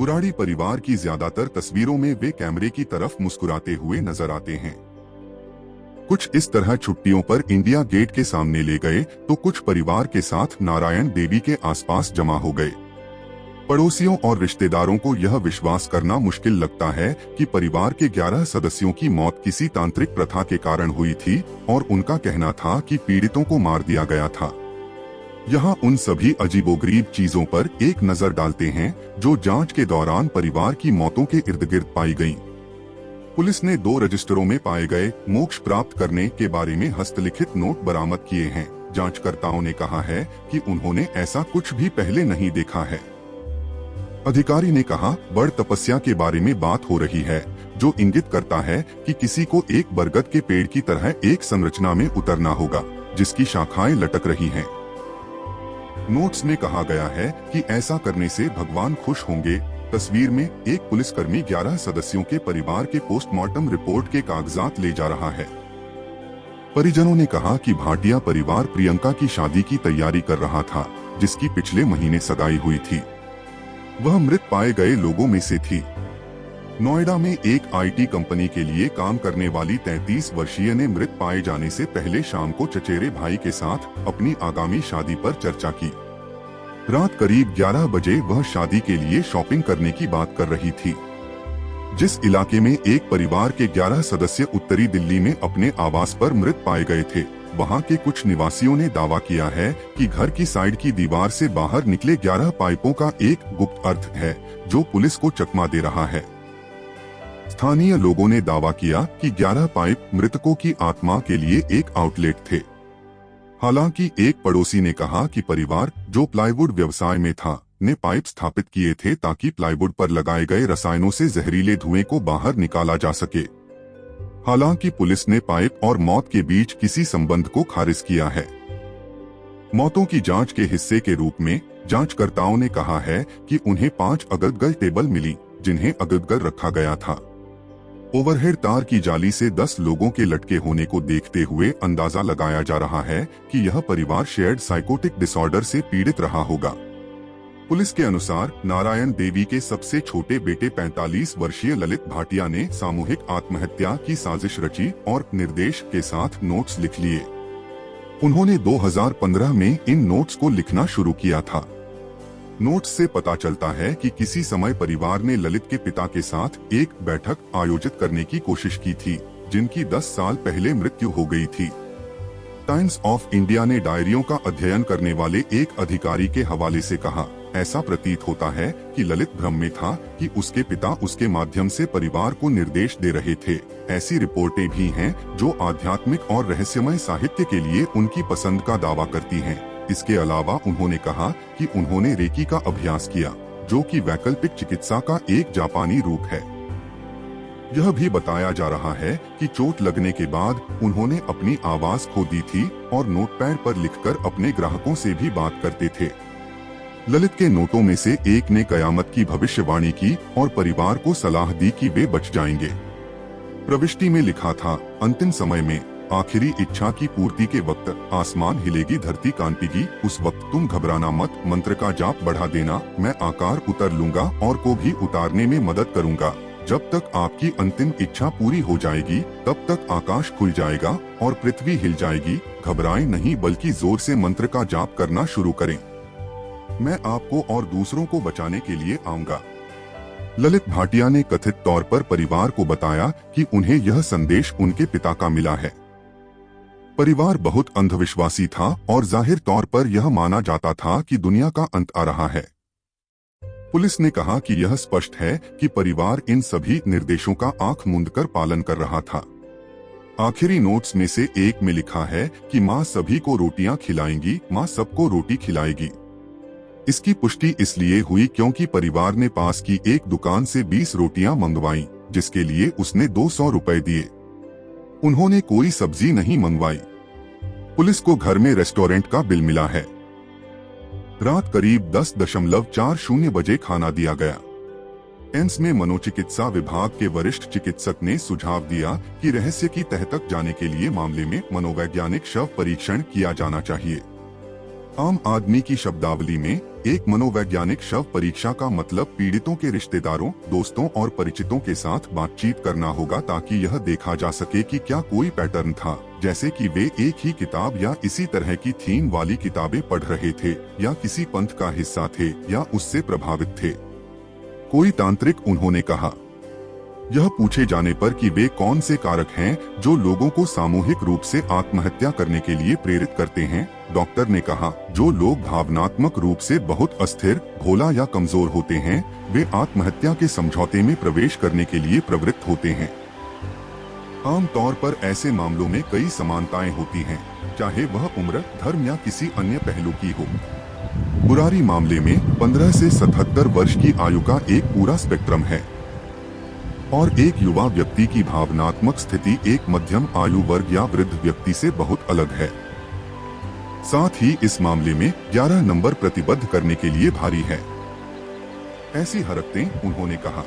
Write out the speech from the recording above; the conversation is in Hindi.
बुराड़ी परिवार की ज्यादातर तस्वीरों में वे कैमरे की तरफ मुस्कुराते हुए नजर आते हैं। कुछ इस तरह छुट्टियों पर इंडिया गेट के सामने ले गए तो कुछ परिवार के साथ नारायण देवी के आसपास जमा हो गए। पड़ोसियों और रिश्तेदारों को यह विश्वास करना मुश्किल लगता है कि परिवार के 11 सदस्यों की मौत किसी तांत्रिक प्रथा के कारण हुई थी और उनका कहना था कि पीड़ितों को मार दिया गया था। यहाँ उन सभी अजीबोगरीब चीजों पर एक नजर डालते हैं जो जांच के दौरान परिवार की मौतों के इर्द गिर्द पाई गईं। पुलिस ने 2 रजिस्टरों में पाए गए मोक्ष प्राप्त करने के बारे में हस्तलिखित नोट बरामद किए हैं। जांचकर्ताओं ने कहा है कि उन्होंने ऐसा कुछ भी पहले नहीं देखा है। अधिकारी ने कहा, बड़ तपस्या के बारे में बात हो रही है जो इंगित करता है कि किसी को एक बरगद के पेड़ की तरह एक संरचना में उतरना होगा जिसकी शाखाएं लटक रही हैं। नोट्स में कहा गया है कि ऐसा करने से भगवान खुश होंगे। तस्वीर में एक पुलिसकर्मी 11 सदस्यों के परिवार के पोस्टमार्टम रिपोर्ट के कागजात ले जा रहा है। परिजनों ने कहा कि भाटिया परिवार प्रियंका की शादी की तैयारी कर रहा था जिसकी पिछले महीने सगाई हुई थी। वह मृत पाए गए लोगों में से थी। नोएडा में एक आईटी कंपनी के लिए काम करने वाली 33 वर्षीय ने मृत पाए जाने से पहले शाम को चचेरे भाई के साथ अपनी आगामी शादी पर चर्चा की। रात करीब 11 बजे वह शादी के लिए शॉपिंग करने की बात कर रही थी। जिस इलाके में एक परिवार के 11 सदस्य उत्तरी दिल्ली में अपने आवास पर मृत पाए गए थे, वहां के कुछ निवासियों ने दावा किया है कि घर की साइड की दीवार से बाहर निकले 11 पाइपों का एक गुप्त अर्थ है जो पुलिस को चकमा दे रहा है। स्थानीय लोगों ने दावा किया कि 11 पाइप मृतकों की आत्मा के लिए एक आउटलेट थे। हालांकि एक पड़ोसी ने कहा कि परिवार जो प्लाईवुड व्यवसाय में था ने पाइप स्थापित किए थे ताकि प्लाईवुड पर लगाए गए रसायनों से जहरीले धुएं को बाहर निकाला जा सके। हालांकि पुलिस ने पाइप और मौत के बीच किसी संबंध को खारिज किया है। मौतों की जांच के हिस्से के रूप में जांचकर्ताओं ने कहा है कि उन्हें 5 अगलगल टेबल मिली जिन्हें अगलगल रखा गया था। ओवरहेड तार की जाली से 10 लोगों के लटके होने को देखते हुए अंदाजा लगाया जा रहा है कि यह परिवार शेयर्ड साइकोटिक डिसऑर्डर से पीड़ित रहा होगा। पुलिस के अनुसार नारायण देवी के सबसे छोटे बेटे 45 वर्षीय ललित भाटिया ने सामूहिक आत्महत्या की साजिश रची और निर्देश के साथ नोट्स लिख लिए। उन्होंने 2015 में इन नोट्स को लिखना शुरू किया था। नोट्स से पता चलता है कि किसी समय परिवार ने ललित के पिता के साथ एक बैठक आयोजित करने की कोशिश की थी जिनकी 10 साल पहले मृत्यु हो गई थी। टाइम्स ऑफ इंडिया ने डायरियों का अध्ययन करने वाले एक अधिकारी के हवाले से कहा, ऐसा प्रतीत होता है कि ललित भ्रम में था कि उसके पिता उसके माध्यम से परिवार को निर्देश दे रहे थे। ऐसी रिपोर्टें भी हैं जो आध्यात्मिक और रहस्यमय साहित्य के लिए उनकी पसंद का दावा करती हैं। इसके अलावा उन्होंने कहा कि उन्होंने रेकी का अभ्यास किया जो कि वैकल्पिक चिकित्सा का एक जापानी रूप है। यह भी बताया जा रहा है कि चोट लगने के बाद उन्होंने अपनी आवाज खो दी थी और नोटपैड पर लिखकर अपने ग्राहकों से भी बात करते थे। ललित के नोटों में से एक ने कयामत की भविष्यवाणी की और परिवार को सलाह दी कि वे बच जाएंगे। प्रविष्टि में लिखा था, अंतिम समय में आखिरी इच्छा की पूर्ति के वक्त आसमान हिलेगी, धरती कांपेगी, उस वक्त तुम घबराना मत, मंत्र का जाप बढ़ा देना, मैं आकार उतर लूंगा और को भी उतारने में मदद करूंगा। जब तक आपकी अंतिम इच्छा पूरी हो जाएगी तब तक आकाश खुल जाएगा और पृथ्वी हिल जाएगी। घबराएं नहीं बल्कि जोर से मंत्र का जाप करना शुरू करें। मैं आपको और दूसरों को बचाने के लिए आऊंगा। ललित भाटिया ने कथित तौर पर परिवार को बताया कि उन्हें यह संदेश उनके पिता का मिला है। परिवार बहुत अंधविश्वासी था और जाहिर तौर पर यह माना जाता था कि दुनिया का अंत आ रहा है। पुलिस ने कहा कि यह स्पष्ट है कि परिवार इन सभी निर्देशों का आंख मूंद कर पालन कर रहा था। आखिरी नोट्स में से एक में लिखा है कि माँ सभी को रोटियां खिलाएंगी, माँ सबको रोटी खिलाएगी। इसकी पुष्टि इसलिए हुई क्योंकि परिवार ने पास की एक दुकान से 20 रोटियां मंगवाई जिसके लिए उसने 200 रुपए दिए। उन्होंने कोई सब्जी नहीं मंगवाई। पुलिस को घर में रेस्टोरेंट का बिल मिला है। रात करीब 10:40 बजे खाना दिया गया। एम्स में मनोचिकित्सा विभाग के वरिष्ठ चिकित्सक ने सुझाव दिया कि रहस्य की तह तक जाने के लिए मामले में मनोवैज्ञानिक शव परीक्षण किया जाना चाहिए। आम आदमी की शब्दावली में एक मनोवैज्ञानिक शव परीक्षा का मतलब पीड़ितों के रिश्तेदारों, दोस्तों और परिचितों के साथ बातचीत करना होगा ताकि यह देखा जा सके कि क्या कोई पैटर्न था, जैसे कि वे एक ही किताब या इसी तरह की थीम वाली किताबें पढ़ रहे थे या किसी पंथ का हिस्सा थे या उससे प्रभावित थे। कोई तांत्रिक, उन्होंने कहा। यह पूछे जाने पर कि वे कौन से कारक हैं जो लोगों को सामूहिक रूप से आत्महत्या करने के लिए प्रेरित करते हैं, डॉक्टर ने कहा, जो लोग भावनात्मक रूप से बहुत अस्थिर, भोला या कमजोर होते हैं, वे आत्महत्या के समझौते में प्रवेश करने के लिए प्रवृत्त होते हैं। आमतौर पर ऐसे मामलों में कई समानताएं होती हैं, चाहे वह उम्र, धर्म या किसी अन्य पहलू की हो। बुरारी मामले में 15 से 77 वर्ष की आयु का एक पूरा स्पेक्ट्रम है और एक युवा व्यक्ति की भावनात्मक स्थिति एक मध्यम आयु वर्ग या वृद्ध व्यक्ति से बहुत अलग है। साथ ही इस मामले में 11 नंबर प्रतिबद्ध करने के लिए भारी है। ऐसी हरकतें, उन्होंने कहा,